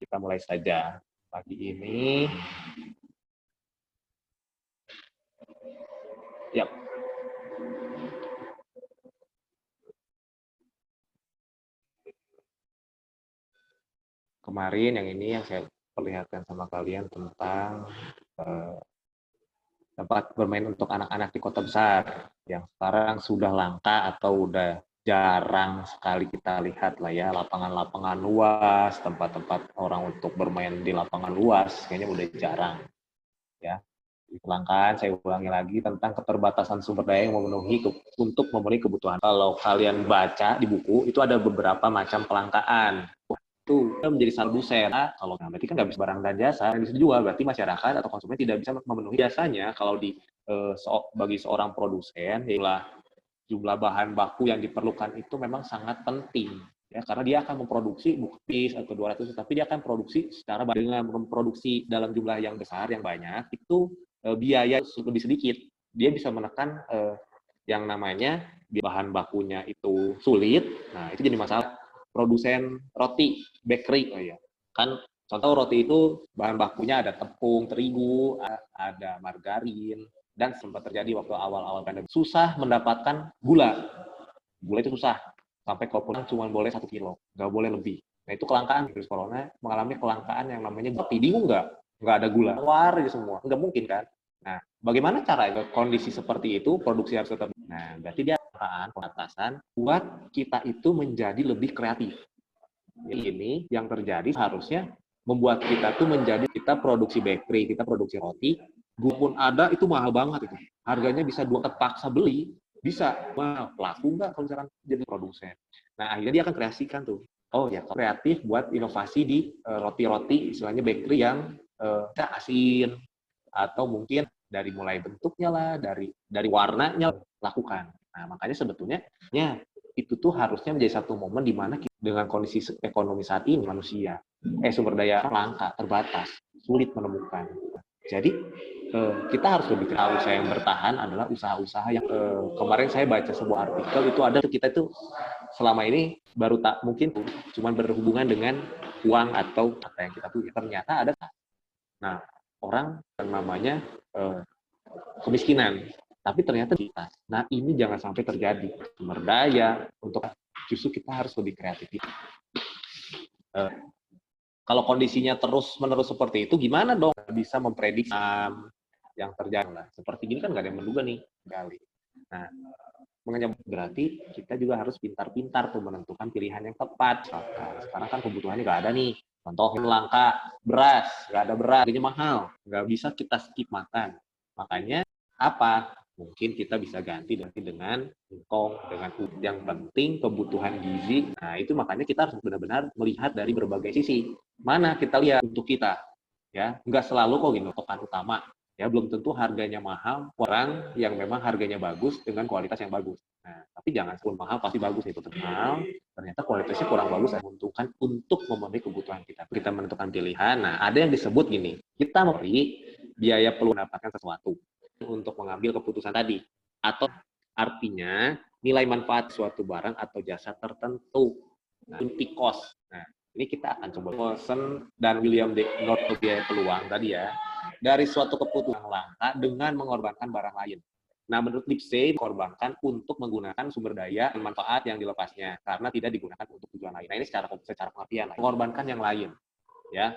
Kita mulai saja pagi ini. Yap. Kemarin yang ini yang saya perlihatkan sama kalian tentang tempat bermain untuk anak-anak di kota besar yang sekarang sudah langka atau udah jarang sekali kita lihat lah ya, lapangan-lapangan luas, tempat-tempat orang untuk bermain di lapangan luas kayaknya udah jarang ya. Kelangkaan, saya ulangi lagi, tentang keterbatasan sumber daya yang untuk memenuhi kebutuhan. Kalau kalian baca di buku itu ada beberapa macam kelangkaan. Itu menjadi salah dosen. Kalau berarti kan nggak bisa barang dan jasa yang bisa dijual, berarti masyarakat atau konsumen tidak bisa memenuhi jasanya. Kalau bagi seorang produsen, jumlah bahan baku yang diperlukan itu memang sangat penting ya, karena dia akan memproduksi bukti atau 200, tapi dia akan produksi secara dengan memproduksi dalam jumlah yang besar, yang banyak, itu biaya lebih sedikit. Dia bisa menekan yang namanya bahan bakunya itu sulit. Nah, itu jadi masalah produsen roti, bakery, kan contoh roti itu bahan bakunya ada tepung, terigu, ada margarin, dan sempat terjadi waktu awal-awal pandemi susah mendapatkan gula. Gula itu susah, sampai kalau pulang cuma boleh 1 kilo, nggak boleh lebih. Nah itu kelangkaan, virus corona mengalami kelangkaan yang namanya kopi. Bingung nggak ada gula, keluar aja semua, nggak mungkin kan. Nah bagaimana cara kondisi seperti itu, produksi harus tetap. Nah berarti dia pembatasan buat kita itu menjadi lebih kreatif. Ini yang terjadi harusnya membuat kita tuh menjadi, kita produksi bakery, kita produksi roti, gula pun ada, itu mahal banget itu. Harganya bisa terpaksa beli, bisa. Wah, laku nggak kalau misalkan jadi produsen. Nah, akhirnya dia akan kreasikan tuh. Oh ya, kreatif buat inovasi di roti-roti, istilahnya bakery yang asin, atau mungkin dari mulai bentuknya lah, dari warnanya, lakukan. Nah, makanya sebetulnya ya, itu tuh harusnya menjadi satu momen di mana dengan kondisi ekonomi saat ini manusia sumber daya langka, terbatas, sulit menemukan. Jadi kita harus lebih tahu. Usaha yang bertahan adalah usaha-usaha yang kemarin saya baca sebuah artikel itu ada, kita itu selama ini baru tak mungkin cuma berhubungan dengan uang atau apa yang kita punya. Ternyata ada, nah orang yang namanya kemiskinan, tapi ternyata kita. Nah ini jangan sampai terjadi. Sumber daya untuk justru kita harus lebih kreatif. Kalau kondisinya terus-menerus seperti itu, gimana dong bisa memprediksi yang terjadi? Nah, seperti gini kan nggak ada yang menduga nih kali. Nah, berarti kita juga harus pintar-pintar tuh menentukan pilihan yang tepat. Sekarang kan kebutuhannya nggak ada nih. Contoh langka beras, nggak ada beras, harganya mahal, nggak bisa kita skip makan. Makanya apa? Mungkin kita bisa ganti dengan singkong, dengan yang penting kebutuhan gizi. Nah itu makanya kita harus benar-benar melihat dari berbagai sisi. Mana kita lihat untuk kita, ya nggak selalu kok gini tokan utama. Ya belum tentu harganya mahal, orang yang memang harganya bagus dengan kualitas yang bagus. Nah, tapi jangan sebelum mahal pasti bagus itu mahal, ternyata kualitasnya kurang bagus, menentukan untuk memenuhi kebutuhan kita. Kita menentukan pilihan. Nah, ada yang disebut gini, kita memberi biaya perlu mendapatkan sesuatu untuk mengambil keputusan tadi, atau artinya nilai manfaat suatu barang atau jasa tertentu. Nah, unti cost. Nah, ini kita akan coba Wilson dan William D. North biaya peluang tadi ya, dari suatu keputusan langka dengan mengorbankan barang lain. Nah, menurut Lipsey, dikorbankan untuk menggunakan sumber daya dan manfaat yang dilepasnya karena tidak digunakan untuk tujuan lain. Nah, ini secara pengertian, mengorbankan yang lain. Ya,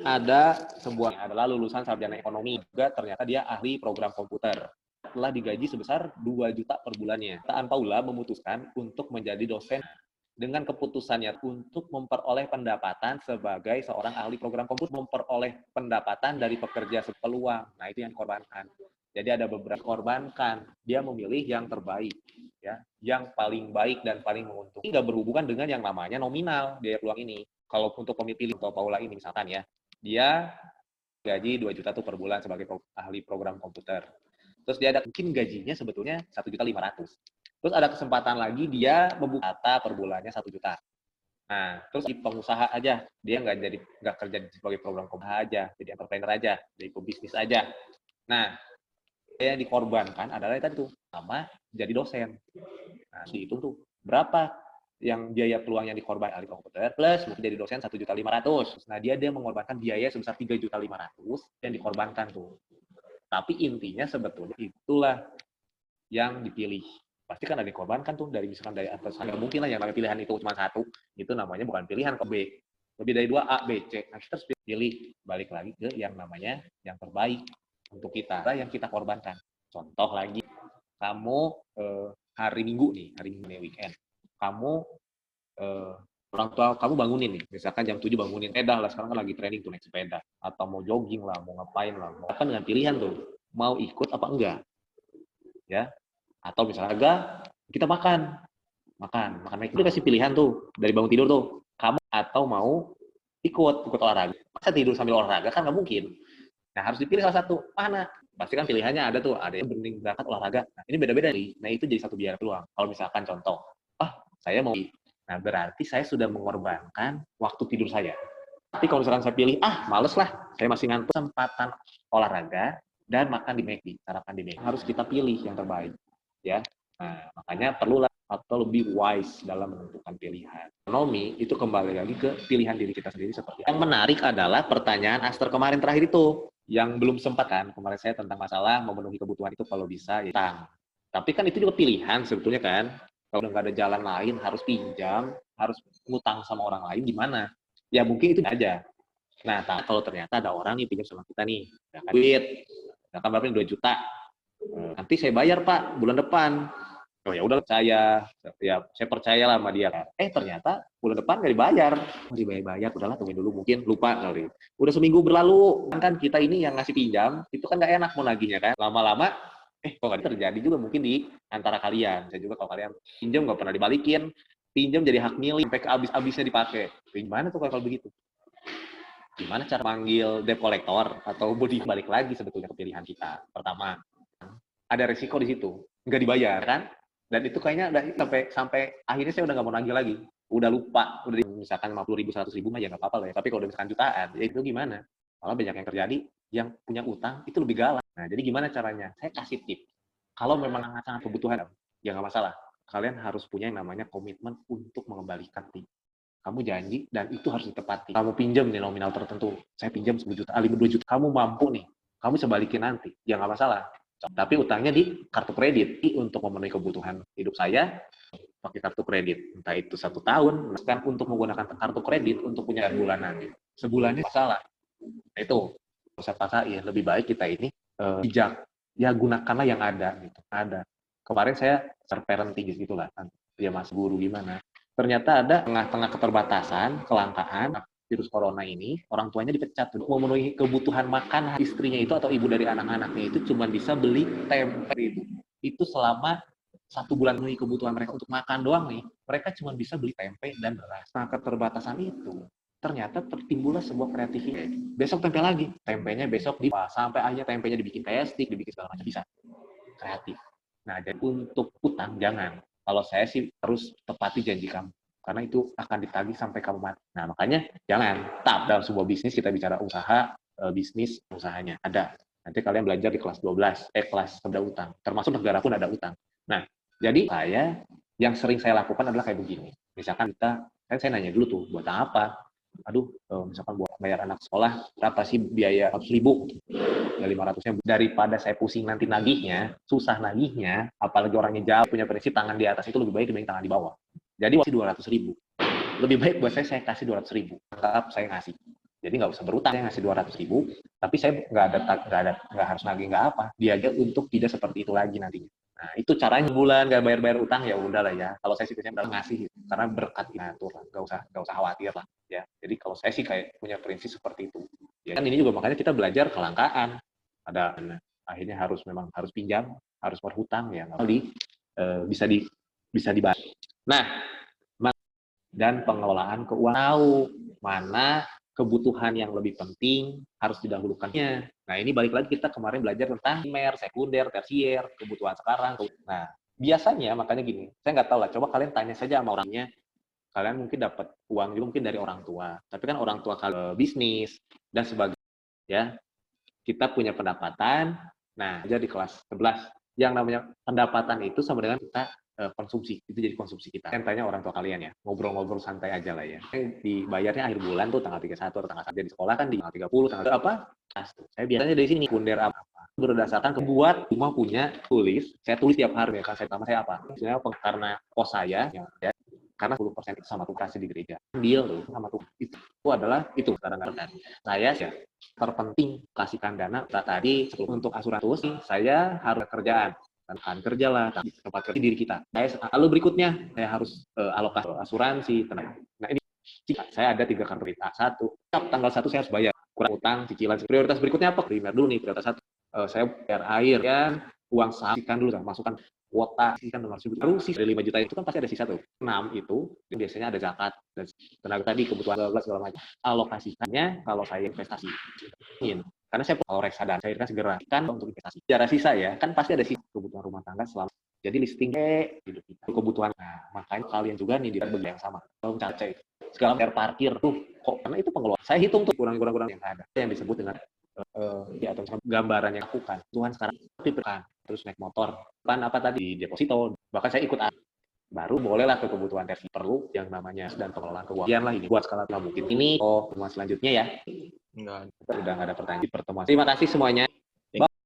ada adalah lulusan sarjana ekonomi, juga ternyata dia ahli program komputer. Telah digaji sebesar 2 juta per bulannya. Paula memutuskan untuk menjadi dosen dengan keputusannya untuk memperoleh pendapatan sebagai seorang ahli program komputer, memperoleh pendapatan dari pekerja sepeluang. Nah, itu yang korbankan. Jadi ada beberapa korbankan. Dia memilih yang terbaik, ya, yang paling baik dan paling menguntungkan. Ini nggak berhubungan dengan yang namanya nominal biaya peluang ini. Kalau untuk pemilih atau Paula ini misalkan ya, dia gaji 2 juta tuh per bulan sebagai ahli program komputer. Terus dia ada mungkin gajinya sebetulnya 1.500.000. Terus ada kesempatan lagi dia membuka data per bulannya 1 juta. Nah, terus di pengusaha aja, dia nggak kerja sebagai program komputer aja, jadi entrepreneur aja, jadi pebisnis aja. Nah, yang dikorbankan adalah tadi tuh sama jadi dosen. Nah, dihitung tuh berapa yang biaya peluang yang dikorbankan ahli komputer plus mungkin jadi dosen 1.500.000. Nah, dia mengorbankan biaya sebesar 3.500.000 yang dikorbankan tuh. Tapi intinya sebetulnya itulah yang dipilih. Pasti kan ada dikorbankan tuh dari misalkan dari atas. Nggak mungkin lah yang namanya pilihan itu cuma satu. Itu namanya bukan pilihan ke B. Lebih dari 2 A, B, C. Nah, kita harus pilih balik lagi ke yang namanya yang terbaik untuk kita, yang kita korbankan. Contoh lagi, kamu hari Minggu nih weekend. Kamu orang tua kamu bangunin nih, misalkan jam 7 bangunin, sepeda lah, sekarang kan lagi training tuh naik sepeda, atau mau jogging lah, mau ngapain lah, mau apa dengan pilihan tuh, mau ikut apa enggak, ya, atau misalnya enggak, kita makan itu dikasih pilihan tuh, dari bangun tidur tuh, kamu atau mau ikut olahraga, masa tidur sambil olahraga kan nggak mungkin, nah harus dipilih salah satu, mana, pasti kan pilihannya ada tuh, ada yang mending berangkat olahraga, nah ini beda-beda nih, nah itu jadi satu biaya peluang, kalau misalkan contoh, saya mau. Nah, berarti saya sudah mengorbankan waktu tidur saya. Tapi kalau misalkan saya pilih, males lah, saya masih ngantuk, kesempatan olahraga dan makan di McD, sarapan di McD. Harus kita pilih yang terbaik, ya. Nah, makanya perlulah atau lebih wise dalam menentukan pilihan. Ekonomi itu kembali lagi ke pilihan diri kita sendiri seperti. Yang menarik adalah pertanyaan Aster kemarin terakhir itu, yang belum sempat kan kemarin saya tentang masalah memenuhi kebutuhan itu kalau bisa ya utang. Tapi kan itu juga pilihan sebetulnya kan. Kalau udah nggak ada jalan lain, harus pinjam, harus ngutang sama orang lain, gimana? Ya mungkin itu aja. Nah, kalau ternyata ada orang nih pinjam sama kita nih, ya kan, duit, ya kan berapa nih 2 juta, nanti saya bayar Pak bulan depan. Oh ya udah saya percaya lah sama dia. Ternyata bulan depan nggak dibayar, udahlah tungguin dulu, mungkin lupa kali. Udah seminggu berlalu, kan kita ini yang ngasih pinjam, itu kan nggak enak mau nagihnya kan. Lama-lama kok nggak terjadi juga mungkin di antara kalian. Saya juga kalau kalian pinjam nggak pernah dibalikin, pinjam jadi hak milik sampai ke habis-habisnya dipakai. Gimana tuh kalau begitu? Gimana cara manggil debt collector atau body balik lagi sebetulnya ke pilihan kita. Pertama, ada resiko di situ, nggak dibayar kan? Dan itu kayaknya udah sampai akhirnya saya udah nggak mau nagih lagi, udah lupa, udah misalkan 50.000, 100.000 mah ya nggak apa-apa lah ya. Tapi kalau udah misalkan jutaan, ya itu gimana? Malah banyak yang terjadi, yang punya utang itu lebih galak. Nah, jadi gimana caranya? Saya kasih tip. Kalau memang sangat kebutuhan, ya nggak masalah. Kalian harus punya yang namanya komitmen untuk mengembalikan kamu janji dan itu harus ditepati. Kamu pinjam nih nominal tertentu, saya pinjam 10 juta, 2 juta, kamu mampu nih, kamu bisa balikin nanti, ya nggak masalah. Tapi utangnya di kartu kredit untuk memenuhi kebutuhan hidup saya pakai kartu kredit, entah itu 1 tahun, kan untuk menggunakan kartu kredit untuk punya bulanan, sebulannya masalah. Nah, itu saya paksain, lebih baik kita ini bijak, ya gunakanlah yang ada gitu, ada. Kemarin saya parenting gitulah, dia mas guru gimana. Ternyata ada tengah-tengah keterbatasan, kelangkaan virus corona ini, orang tuanya dipecat untuk memenuhi kebutuhan makan istrinya itu atau ibu dari anak-anaknya itu cuma bisa beli tempe itu selama 1 bulan memenuhi kebutuhan mereka untuk makan doang nih, mereka cuma bisa beli tempe dan beras. Nah, keterbatasan itu ternyata tertimbullah sebuah kreativitas. Besok tempe lagi, tempenya besok sampai akhirnya tempenya dibikin plastik, dibikin segala macam, bisa kreatif. Nah, jadi untuk utang jangan. Kalau saya sih harus tepati janji kamu, karena itu akan ditagih sampai kamu mati. Nah, makanya jangan. Dalam sebuah bisnis kita bicara usaha, bisnis usahanya ada. Nanti kalian belajar di kelas 12, kelas ada utang. Termasuk negara pun ada utang. Nah, jadi yang sering saya lakukan adalah kayak begini. Misalkan kan saya nanya dulu tuh, buat apa? Aduh, misalkan buat bayar anak sekolah, berapa sih biaya 100.000? Ya 500-nya, daripada saya pusing nanti nagihnya, susah nagihnya, apalagi orangnya jauh, punya prinsip tangan di atas itu lebih baik dibanding tangan di bawah. Jadi kasih 200.000. Lebih baik buat saya kasih 200.000. Tetap saya ngasih. Jadi nggak usah berutang, saya ngasih 200.000, tapi saya nggak harus nagih nggak apa. Diajar untuk tidak seperti itu lagi nantinya. Nah, itu caranya bulan nggak bayar utang ya udahlah ya. Kalau saya sih biasanya ngasih karena berkat ngatur lah, nggak usah khawatir lah ya. Jadi kalau saya sih kayak punya prinsip seperti itu. Ya kan ini juga makanya kita belajar kelangkaan. Ada akhirnya memang harus pinjam, harus berhutang ya nggak bisa dibayar. Nah, dan pengelolaan keuangan, tahu mana kebutuhan yang lebih penting harus didahulukannya. Nah, ini balik lagi kita kemarin belajar tentang primer, sekunder, tersier, kebutuhan sekarang. Nah, biasanya makanya gini, saya nggak tahu lah, coba kalian tanya saja sama orangnya, kalian mungkin dapat uang juga mungkin dari orang tua, tapi kan orang tua kalian bisnis dan sebagainya, ya. Kita punya pendapatan, nah, jadi kelas 11, yang namanya pendapatan itu sama dengan kita konsumsi, itu jadi konsumsi kita. Kan tanya orang tua kalian ya, ngobrol-ngobrol santai aja lah ya. Dibayarnya akhir bulan tuh tanggal 31 atau tanggal 1. Di sekolah kan di tanggal 30, tanggal apa? Saya biasanya dari sini punder apa? Berdasarkan kebuat rumah punya saya tulis tiap hari ya, kan saya sama saya apa? Misalnya karena kos saya, ya, karena 10% itu sama tuh kasih di gereja. Ambil tuh sama tuh itu adalah itu kadang-kadang. Saya ya terpenting kasihkan dana tadi untuk asuransi saya harus kerjaan kan kerja lah tempat kerja diri kita. Lalu berikutnya saya harus alokasi asuransi. Nah ini saya ada 3 kartu kredit. Satu tanggal 1 saya harus bayar kurang utang cicilan. Prioritas berikutnya apa? Primer dulu nih prioritas 1. Saya bayar air ya uang saham dulu masukkan kuota kan 500.000 baru sih dari 5 juta itu kan pasti ada sisa tuh 6 itu biasanya ada zakat dan tenaga tadi kebutuhan segala macam alokasikannya kalau saya investasi karena saya kalau reksadana saya kan segera kan untuk investasi secara sisa ya kan pasti ada sisa kebutuhan rumah tangga selama jadi listing hidup kita kebutuhan makanya kalian juga nih di bagian yang sama kalau mencari segala bayar parkir tuh kok karena itu pengeluaran saya hitung tuh kurang yang ada yang disebut dengan ya atau gambaran yang lakukan Tuhan sekarang terus naik motor kan apa tadi deposito bahkan saya ikut baru bolehlah ke kebutuhan tersier perlu yang namanya dan pengelolaan keuangan lah ini buat skala mungkin ini pertemuan selanjutnya ya udah nggak ada pertanyaan di pertemuan terima kasih semuanya